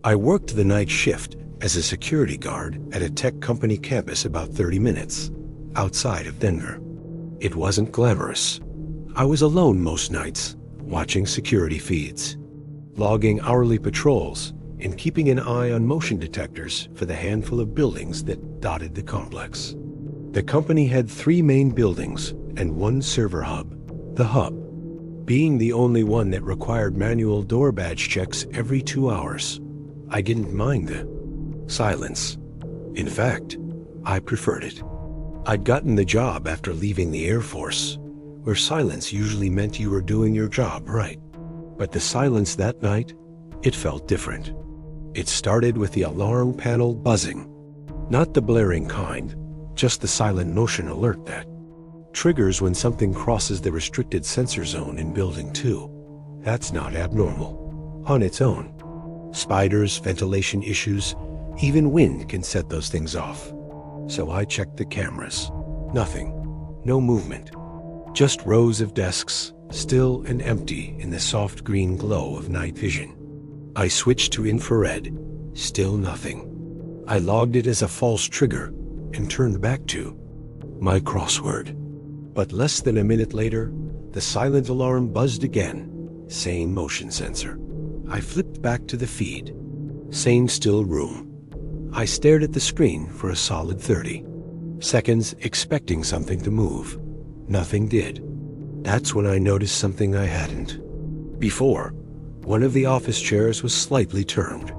I worked the night shift as a security guard at a tech company campus about 30 minutes outside of Denver. It wasn't glamorous. I was alone most nights, watching security feeds, logging hourly patrols, and keeping an eye on motion detectors for the handful of buildings that dotted the complex. The company had 3 main buildings and 1 server hub. The hub being the only one that required manual door badge checks every 2 hours. I didn't mind the silence. In fact, I preferred it. I'd gotten the job after leaving the Air Force, where silence usually meant you were doing your job right. But the silence that night, it felt different. It started with the alarm panel buzzing. Not the blaring kind, just the silent motion alert that triggers when something crosses the restricted sensor zone in Building 2. That's not abnormal on its own. Spiders, ventilation issues, even wind can set those things off. So I checked the cameras. Nothing. No movement. Just rows of desks, still and empty in the soft green glow of night vision. I switched to infrared. Still nothing. I logged it as a false trigger and turned back to my crossword. But less than a minute later, the silent alarm buzzed again. Same motion sensor. I flipped back to the feed. Same still room. I stared at the screen for a solid 30 seconds, expecting something to move. Nothing did. That's when I noticed something I hadn't before. One of the office chairs was slightly turned.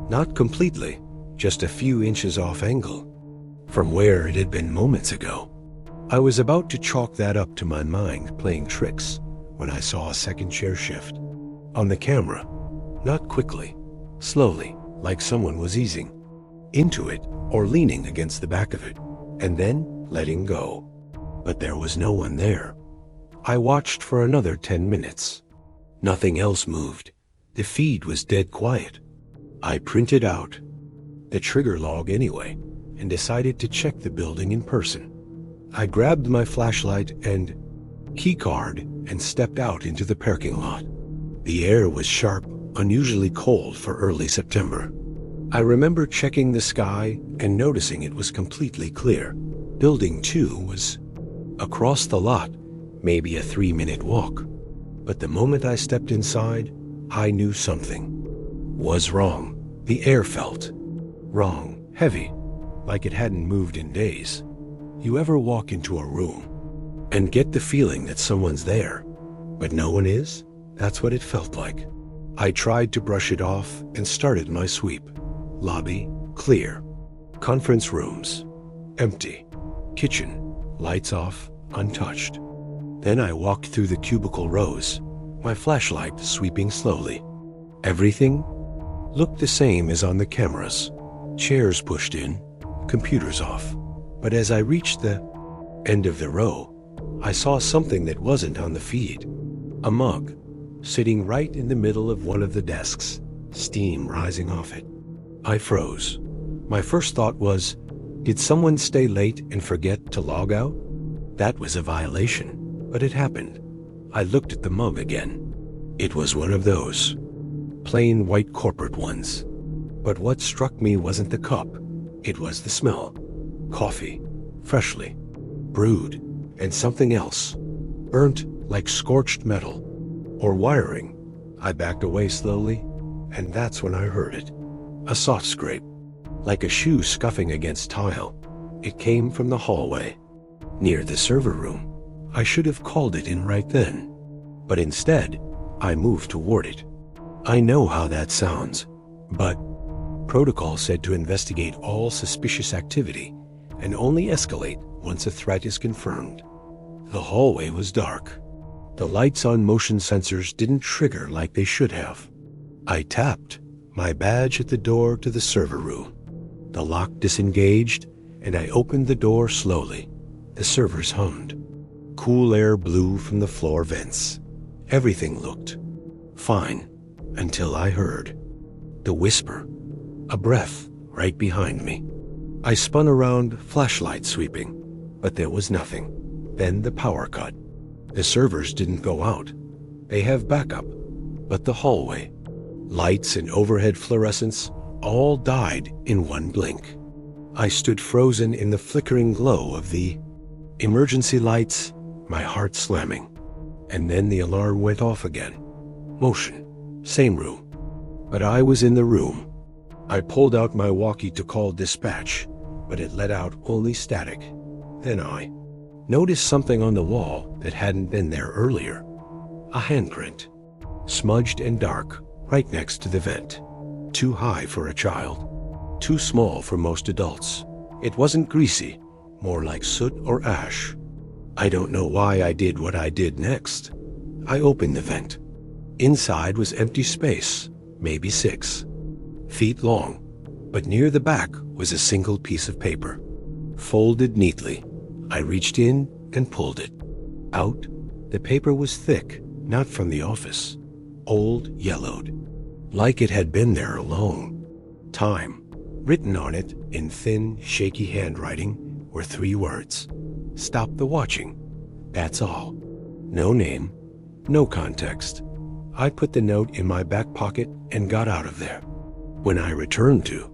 Not completely, just a few inches off angle from where it had been moments ago. I was about to chalk that up to my mind playing tricks when I saw a second chair shift on the camera. Not quickly, slowly, like someone was easing into it or leaning against the back of it, and then letting go. But there was no one there. I watched for another 10 minutes. Nothing else moved. The feed was dead quiet. I printed out the trigger log anyway and decided to check the building in person. I grabbed my flashlight and key card and stepped out into the parking lot. The air was sharp, unusually cold for early September. I remember checking the sky and noticing it was completely clear. Building 2 was across the lot, maybe a 3-minute walk. But the moment I stepped inside, I knew something was wrong. The air felt wrong, heavy, like it hadn't moved in days. You ever walk into a room and get the feeling that someone's there, but no one is? That's what it felt like. I tried to brush it off and started my sweep. Lobby, clear. Conference rooms, empty. Kitchen, lights off, untouched. Then I walked through the cubicle rows, my flashlight sweeping slowly. Everything looked the same as on the cameras. Chairs pushed in, computers off. But as I reached the end of the row, I saw something that wasn't on the feed. A mug, sitting right in the middle of one of the desks, steam rising off it. I froze. My first thought was, did someone stay late and forget to log out? That was a violation, but it happened. I looked at the mug again. It was one of those plain white corporate ones. But what struck me wasn't the cup. It was the smell. Coffee, freshly brewed, and something else, burnt like scorched metal or wiring. I backed away slowly, and that's when I heard it. A soft scrape, like a shoe scuffing against tile. It came from the hallway, near the server room. I should have called it in right then, but instead, I moved toward it. I know how that sounds, but protocol said to investigate all suspicious activity and only escalate once a threat is confirmed. The hallway was dark. The lights on motion sensors didn't trigger like they should have. I tapped my badge at the door to the server room. The lock disengaged, and I opened the door slowly. The servers hummed. Cool air blew from the floor vents. Everything looked fine until I heard the whisper, a breath right behind me. I spun around, flashlight sweeping, but there was nothing. Then the power cut. The servers didn't go out. They have backup, but the hallway Lights and overhead fluorescence all died in one blink. I stood frozen in the flickering glow of the emergency lights, my heart slamming. And then the alarm went off again. Motion. Same room. But I was in the room. I pulled out my walkie to call dispatch, but it let out only static. Then I noticed something on the wall that hadn't been there earlier. A handprint. Smudged and dark, right next to the vent. Too high for a child. Too small for most adults. It wasn't greasy, more like soot or ash. I don't know why I did what I did next. I opened the vent. Inside was empty space, maybe 6 feet long, but near the back was a single piece of paper, folded neatly. I reached in and pulled it. Out, the paper was thick, not from the office. Old, yellowed, like it had been there long. Time. Written on it in thin, shaky handwriting were 3 words. Stop the watching. That's all. No name, no context. I put the note in my back pocket and got out of there. When I returned to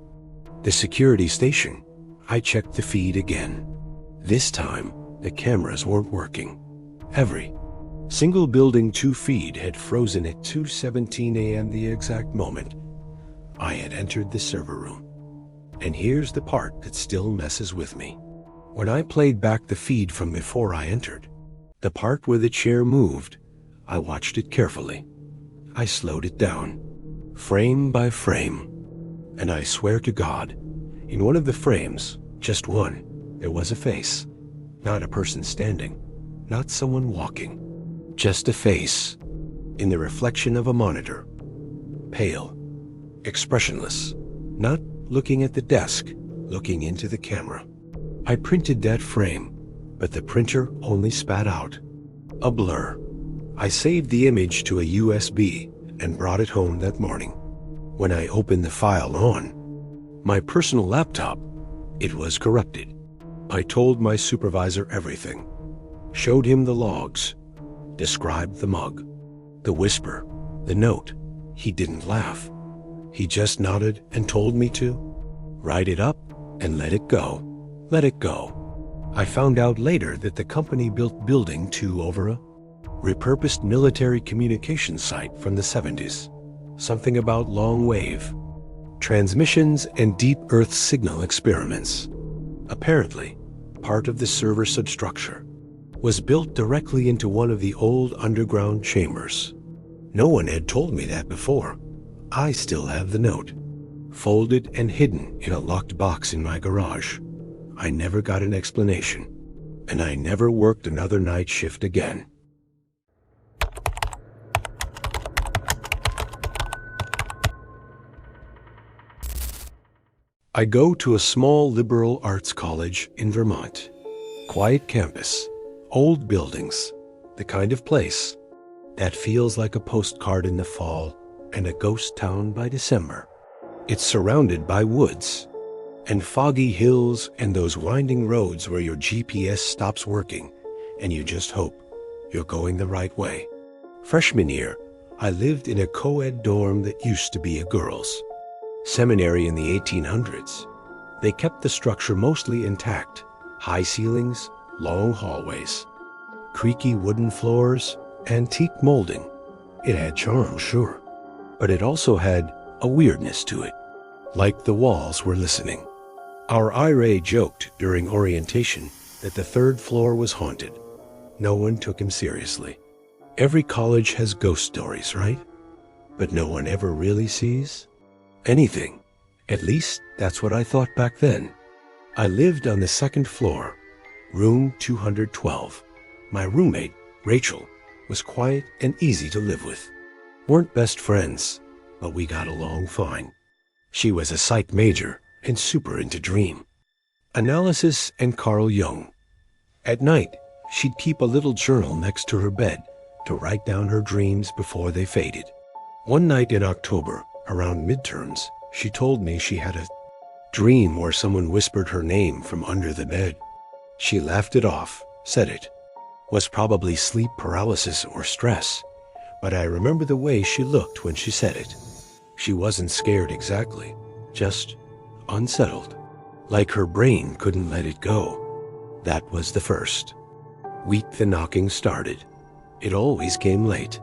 the security station, I checked the feed again. This time, the cameras weren't working. Every single Building 2 feed had frozen at 2:17 a.m. the exact moment I had entered the server room. And here's the part that still messes with me. When I played back the feed from before I entered, the part where the chair moved, I watched it carefully. I slowed it down, frame by frame. And I swear to God, in one of the frames, just one, there was a face. Not a person standing, not someone walking. Just a face, in the reflection of a monitor. Pale, expressionless, not looking at the desk, looking into the camera. I printed that frame, but the printer only spat out a blur. I saved the image to a USB and brought it home that morning. When I opened the file on my personal laptop, it was corrupted. I told my supervisor everything, showed him the logs, described the mug, the whisper, the note. He didn't laugh. He just nodded and told me to write it up and let it go. Let it go. I found out later that the company built Building 2 over a repurposed military communications site from the 70s. Something about long wave transmissions and deep Earth signal experiments. Apparently, part of the server substructure was built directly into one of the old underground chambers. No one had told me that before. I still have the note, folded and hidden in a locked box in my garage. I never got an explanation, and I never worked another night shift again. I go to a small liberal arts college in Vermont. Quiet campus, old buildings, the kind of place that feels like a postcard in the fall and a ghost town by December. It's surrounded by woods and foggy hills and those winding roads where your GPS stops working and you just hope you're going the right way. Freshman year, I lived in a co-ed dorm that used to be a girls' seminary in the 1800s. They kept the structure mostly intact. High ceilings, long hallways, creaky wooden floors, antique molding. It had charm, sure, but it also had a weirdness to it, like the walls were listening. Our IRA joked during orientation that the 3rd floor was haunted. No one took him seriously. Every college has ghost stories, right? But no one ever really sees anything. At least that's what I thought back then. I lived on the 2nd floor, room 212. My roommate, Rachel, was quiet and easy to live with. Weren't best friends, but we got along fine. She was a psych major and super into dream analysis and Carl Jung. At night, she'd keep a little journal next to her bed to write down her dreams before they faded. One night in October, around midterms, she told me she had a dream where someone whispered her name from under the bed. She laughed it off, said it was probably sleep paralysis or stress, but I remember the way she looked when she said it. She wasn't scared exactly, just unsettled, like her brain couldn't let it go. That was the first week the knocking started. It always came late.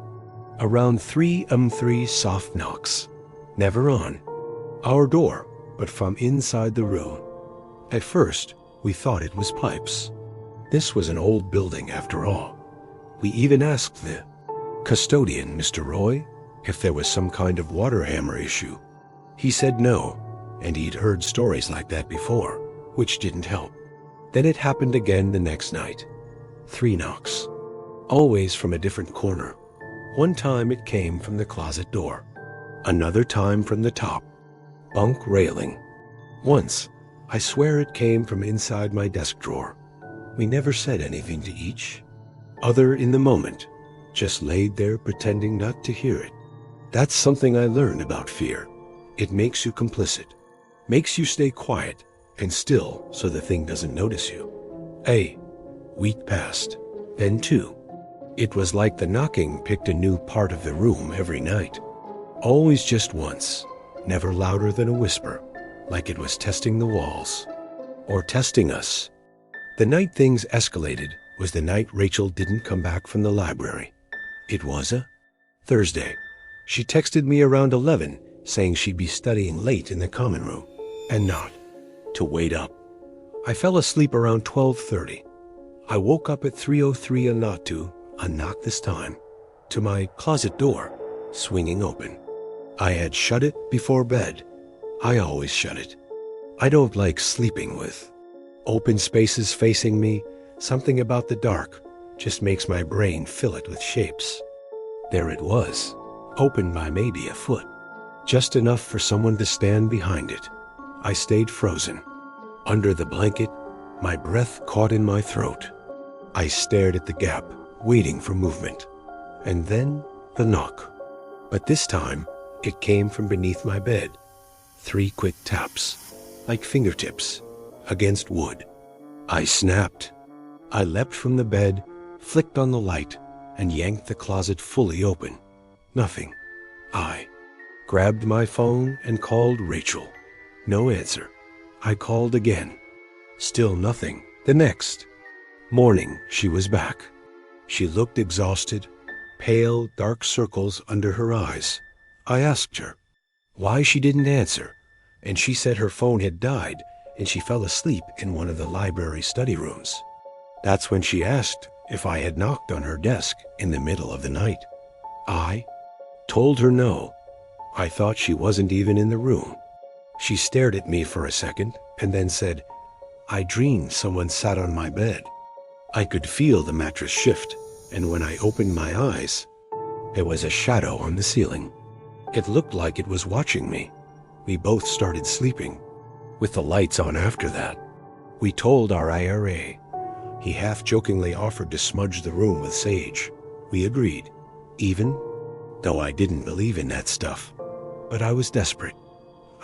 Around 3 soft knocks. Never on our door, but from inside the room. At first, we thought it was pipes. This was an old building after all. We even asked the custodian, Mr. Roy, if there was some kind of water hammer issue. He said no, and he'd heard stories like that before, which didn't help. Then it happened again the next night. 3 knocks. Always from a different corner. One time it came from the closet door. Another time from the top bunk railing. Once, I swear it came from inside my desk drawer. We never said anything to each other in the moment, just laid there pretending not to hear it. That's something I learned about fear. It makes you complicit, makes you stay quiet and still so the thing doesn't notice you. A week passed, then 2. It was like the knocking picked a new part of the room every night. Always just once, never louder than a whisper, like it was testing the walls. Or testing us. The night things escalated was the night Rachel didn't come back from the library. It was a Thursday. She texted me around 11, saying she'd be studying late in the common room, and not to wait up. I fell asleep around 12:30. I woke up at 3:03 and not to, a knock this time, to my closet door, swinging open. I had shut it before bed. I always shut it. I don't like sleeping with open spaces facing me. Something about the dark just makes my brain fill it with shapes. There it was, open by maybe a foot, just enough for someone to stand behind it. I stayed frozen. Under the blanket, my breath caught in my throat. I stared at the gap, waiting for movement. And then the knock. But this time, it came from beneath my bed. 3 quick taps, like fingertips, against wood. I snapped. I leapt from the bed, flicked on the light, and yanked the closet fully open. Nothing. I grabbed my phone and called Rachel. No answer. I called again. Still nothing. The next morning, she was back. She looked exhausted, pale, dark circles under her eyes. I asked her why she didn't answer, and she said her phone had died and she fell asleep in one of the library study rooms. That's when she asked if I had knocked on her desk in the middle of the night. I told her no. I thought she wasn't even in the room. She stared at me for a second and then said, "I dreamed someone sat on my bed." I could feel the mattress shift, and when I opened my eyes, there was a shadow on the ceiling. It looked like it was watching me. We both started sleeping, with the lights on after that. We told our IRA. He half-jokingly offered to smudge the room with sage. We agreed, even though I didn't believe in that stuff. But I was desperate.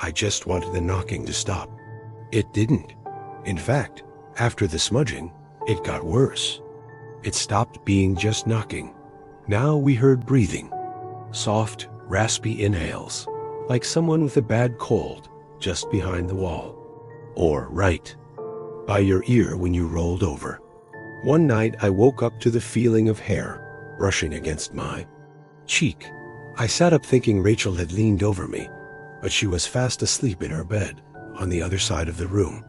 I just wanted the knocking to stop. It didn't. In fact, after the smudging, it got worse. It stopped being just knocking. Now we heard breathing. Soft, raspy inhales, like someone with a bad cold just behind the wall. Or right by your ear when you rolled over. One night I woke up to the feeling of hair brushing against my cheek. I sat up thinking Rachel had leaned over me, but she was fast asleep in her bed on the other side of the room.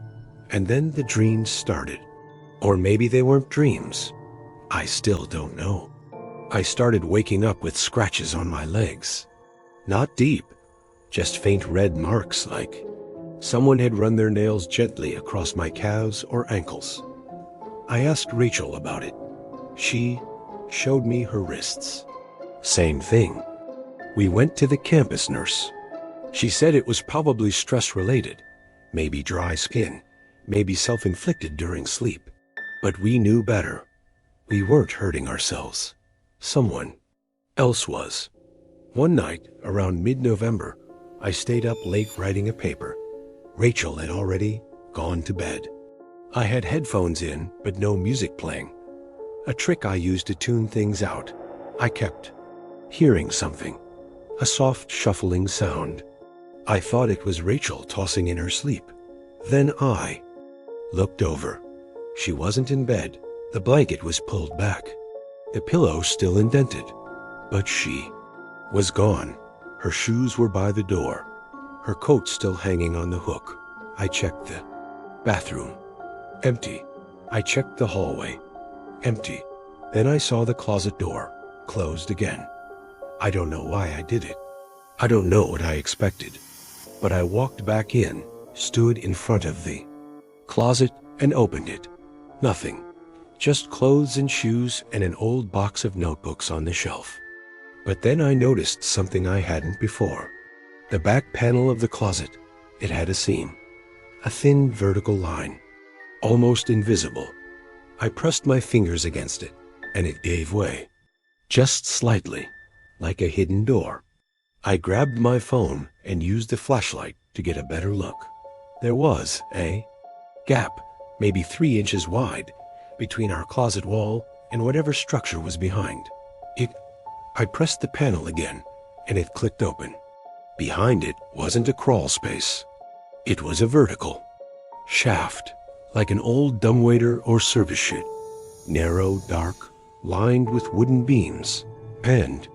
And then the dreams started. Or maybe they weren't dreams. I still don't know. I started waking up with scratches on my legs. Not deep, just faint red marks like someone had run their nails gently across my calves or ankles. I asked Rachel about it. She showed me her wrists. Same thing. We went to the campus nurse. She said it was probably stress-related, maybe dry skin, maybe self-inflicted during sleep. But we knew better. We weren't hurting ourselves. Someone else was. One night, around mid-November, I stayed up late writing a paper. Rachel had already gone to bed. I had headphones in, but no music playing. A trick I used to tune things out. I kept hearing something. A soft shuffling sound. I thought it was Rachel tossing in her sleep. Then I looked over. She wasn't in bed. The blanket was pulled back. The pillow still indented. But she was gone. Her shoes were by the door. Her coat still hanging on the hook. I checked the bathroom. Empty. I checked the hallway. Empty. Then I saw the closet door closed again. I don't know why I did it. I don't know what I expected. But I walked back in, stood in front of the closet, and opened it. Nothing. Just clothes and shoes and an old box of notebooks on the shelf. But then I noticed something I hadn't before. The back panel of the closet. It had a seam. A thin vertical line. Almost invisible. I pressed my fingers against it, and it gave way. Just slightly, like a hidden door. I grabbed my phone and used the flashlight to get a better look. There was a gap, maybe 3 inches wide, between our closet wall and whatever structure was behind. I pressed the panel again, and it clicked open. Behind it wasn't a crawl space. It was a vertical shaft, like an old dumbwaiter or service shed. Narrow, dark, lined with wooden beams, and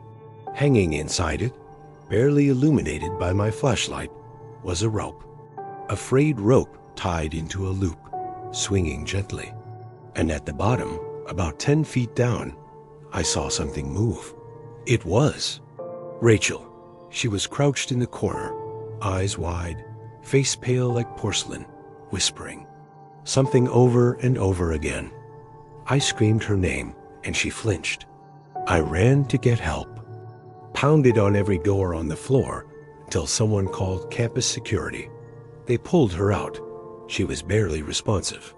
hanging inside it, barely illuminated by my flashlight, was a rope. A frayed rope tied into a loop, swinging gently. And at the bottom, about 10 feet down, I saw something move. It was Rachel. She was crouched in the corner, eyes wide, face pale like porcelain, whispering something over and over again. I screamed her name, and she flinched. I ran to get help, pounded on every door on the floor until someone called campus security. They pulled her out. She was barely responsive.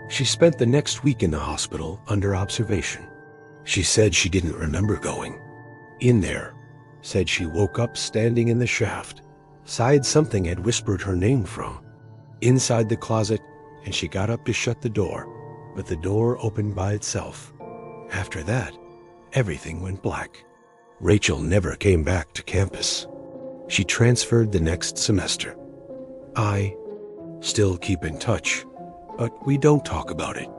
She spent the next week in the hospital under observation. She said she didn't remember going in there. Said she woke up standing in the shaft. Sighed something had whispered her name from inside the closet, and she got up to shut the door, but the door opened by itself. After that, everything went black. Rachel never came back to campus. She transferred the next semester. I still keep in touch, but we don't talk about it.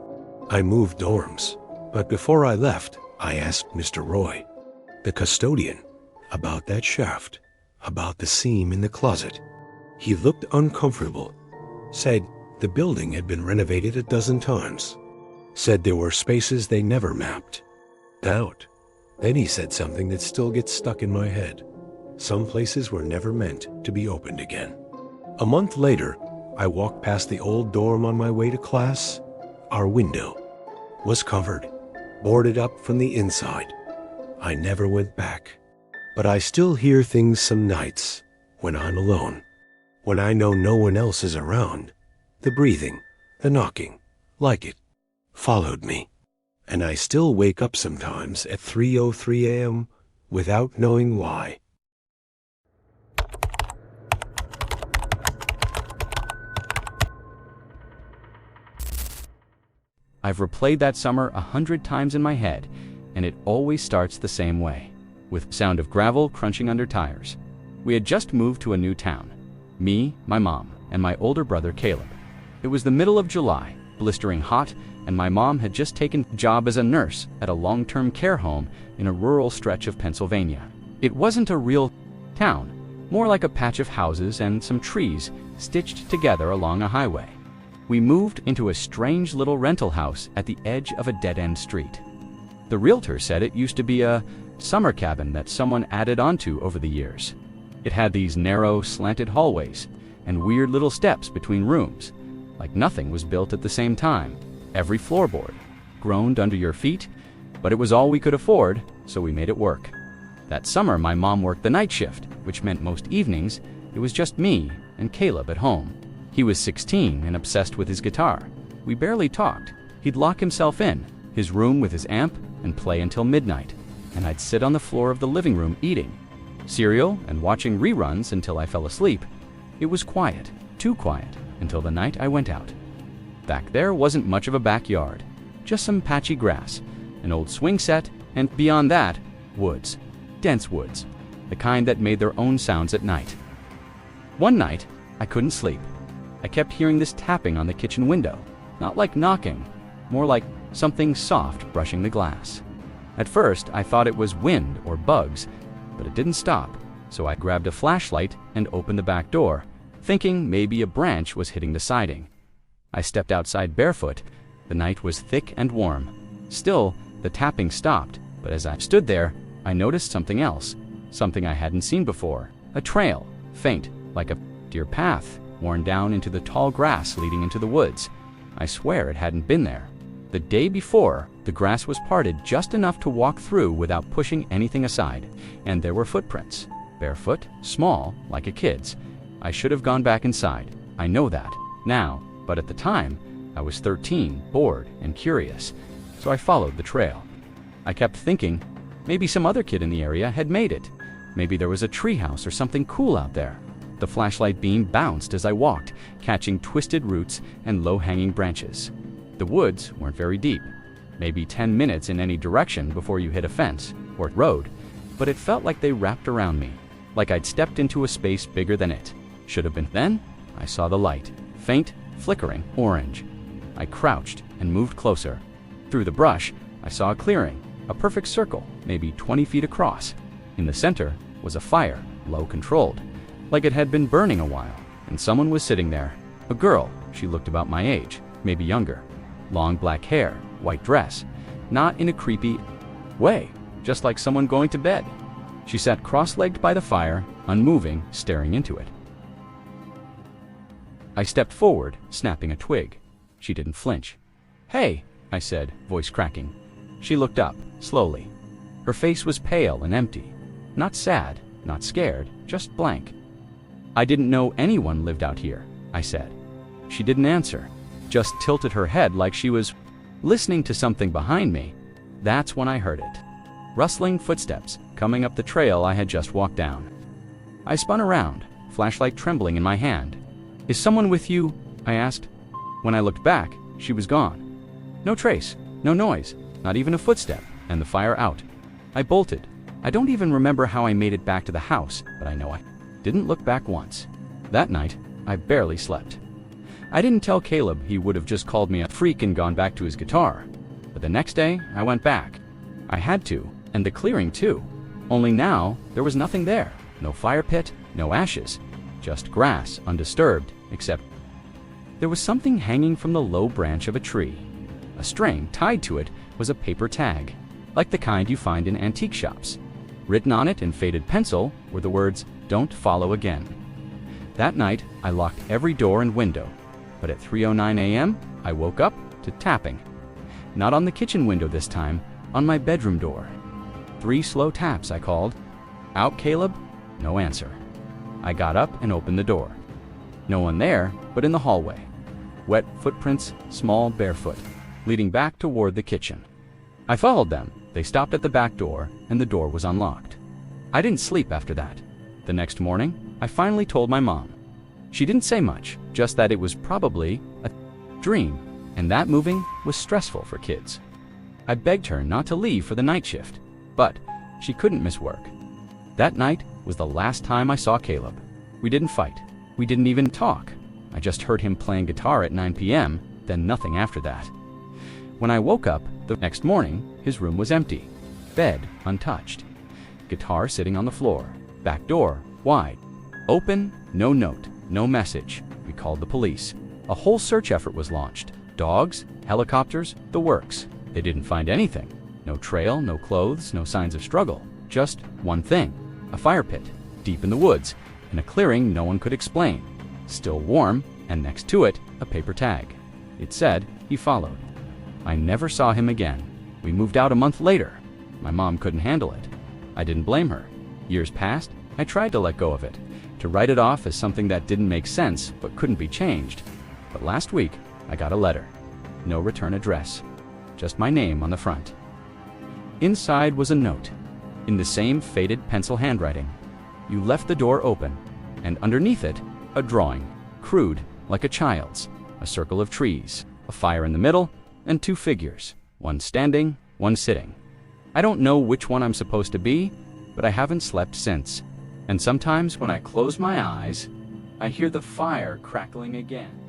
I moved dorms, but before I left, I asked Mr. Roy, the custodian, about that shaft, about the seam in the closet. He looked uncomfortable, said the building had been renovated a dozen times, said there were spaces they never mapped out. Then he said something that still gets stuck in my head. Some places were never meant to be opened again. A month later, I walked past the old dorm on my way to class. Our window was covered, boarded up from the inside. I never went back. But I still hear things some nights when I'm alone, when I know no one else is around. The breathing, the knocking, like it followed me. And I still wake up sometimes at 3:03 a.m. without knowing why. I've replayed that summer 100 times in my head, and it always starts the same way, with sound of gravel crunching under tires. We had just moved to a new town. Me, my mom, and my older brother Caleb. It was the middle of July, blistering hot, and my mom had just taken a job as a nurse at a long-term care home in a rural stretch of Pennsylvania. It wasn't a real town, more like a patch of houses and some trees stitched together along a highway. We moved into a strange little rental house at the edge of a dead-end street. The realtor said it used to be a summer cabin that someone added onto over the years. It had these narrow, slanted hallways and weird little steps between rooms, like nothing was built at the same time. Every floorboard groaned under your feet, but it was all we could afford, so we made it work. That summer, my mom worked the night shift, which meant most evenings it was just me and Caleb at home. He was 16 and obsessed with his guitar. We barely talked. He'd lock himself in his room with his amp and play until midnight, and I'd sit on the floor of the living room eating cereal and watching reruns until I fell asleep. It was quiet, too quiet, until the night I went out. Back there wasn't much of a backyard, just some patchy grass, an old swing set, and beyond that, woods, dense woods. the kind that made their own sounds at night. One night, I couldn't sleep. I kept hearing this tapping on the kitchen window, not like knocking, more like something soft brushing the glass. At first, I thought it was wind or bugs, but it didn't stop, so I grabbed a flashlight and opened the back door, thinking maybe a branch was hitting the siding. I stepped outside barefoot. The night was thick and warm. Still, the tapping stopped, but as I stood there, I noticed something else, something I hadn't seen before. A trail, faint, like a deer path, worn down into the tall grass leading into the woods. I swear it hadn't been there. The day before, the grass was parted just enough to walk through without pushing anything aside, and there were footprints. Barefoot, small, like a kid's. I should have gone back inside. I know that now, but at the time, I was 13, bored and curious, so I followed the trail. I kept thinking, maybe some other kid in the area had made it. Maybe there was a treehouse or something cool out there. The flashlight beam bounced as I walked, catching twisted roots and low-hanging branches. The woods weren't very deep, maybe 10 minutes in any direction before you hit a fence or road, but it felt like they wrapped around me, like I'd stepped into a space bigger than it. Should have been. Then, I saw the light, faint, flickering, orange. I crouched and moved closer. Through the brush, I saw a clearing, a perfect circle, maybe 20 feet across. In the center was a fire, low controlled, like it had been burning a while, and someone was sitting there. A girl, she looked about my age, maybe younger. Long black hair, white dress, not in a creepy way, just like someone going to bed. She sat cross-legged by the fire, unmoving, staring into it. I stepped forward, snapping a twig. She didn't flinch. "Hey," I said, voice cracking. She looked up, slowly. Her face was pale and empty. Not sad, not scared, just blank. "I didn't know anyone lived out here," I said. She didn't answer, just tilted her head like she was listening to something behind me. That's when I heard it. Rustling footsteps coming up the trail I had just walked down. I spun around, flashlight trembling in my hand. "Is someone with you?" I asked. When I looked back, she was gone. No trace, no noise, not even a footstep, and the fire out. I bolted. I don't even remember how I made it back to the house, but I know I didn't look back once. That night, I barely slept. I didn't tell Caleb. He would have just called me a freak and gone back to his guitar. But the next day, I went back. I had to, and the clearing too. Only now, there was nothing there. No fire pit, no ashes. Just grass, undisturbed, except there was something hanging from the low branch of a tree. A string tied to it was a paper tag, like the kind you find in antique shops. Written on it in faded pencil were the words, "Don't follow again." That night, I locked every door and window, but at 3:09 a.m., I woke up to tapping. Not on the kitchen window this time, on my bedroom door. 3 slow taps, I called. "Out, Caleb?" No answer. I got up and opened the door. No one there, but in the hallway. Wet footprints, small, barefoot, leading back toward the kitchen. I followed them. They stopped at the back door, and the door was unlocked. I didn't sleep after that. The next morning, I finally told my mom. She didn't say much, just that it was probably a dream, and that moving was stressful for kids. I begged her not to leave for the night shift, but she couldn't miss work. That night was the last time I saw Caleb. We didn't fight. We didn't even talk. I just heard him playing guitar at 9 p.m., then nothing after that. When I woke up the next morning, his room was empty. Bed untouched. Guitar sitting on the floor. Back door wide. Open, no note, no message. We called the police. A whole search effort was launched. Dogs, helicopters, the works. They didn't find anything. No trail, no clothes, no signs of struggle. Just one thing. A fire pit, deep in the woods, in a clearing no one could explain. Still warm, and next to it, a paper tag. It said he followed. I never saw him again. We moved out a month later. My mom couldn't handle it. I didn't blame her. Years passed, I tried to let go of it, to write it off as something that didn't make sense but couldn't be changed. But last week, I got a letter. No return address. Just my name on the front. Inside was a note, in the same faded pencil handwriting. You left the door open, and underneath it, a drawing, crude, like a child's. A circle of trees, a fire in the middle, and 2 figures, one standing, one sitting. I don't know which one I'm supposed to be, but I haven't slept since. And sometimes when I close my eyes, I hear the fire crackling again.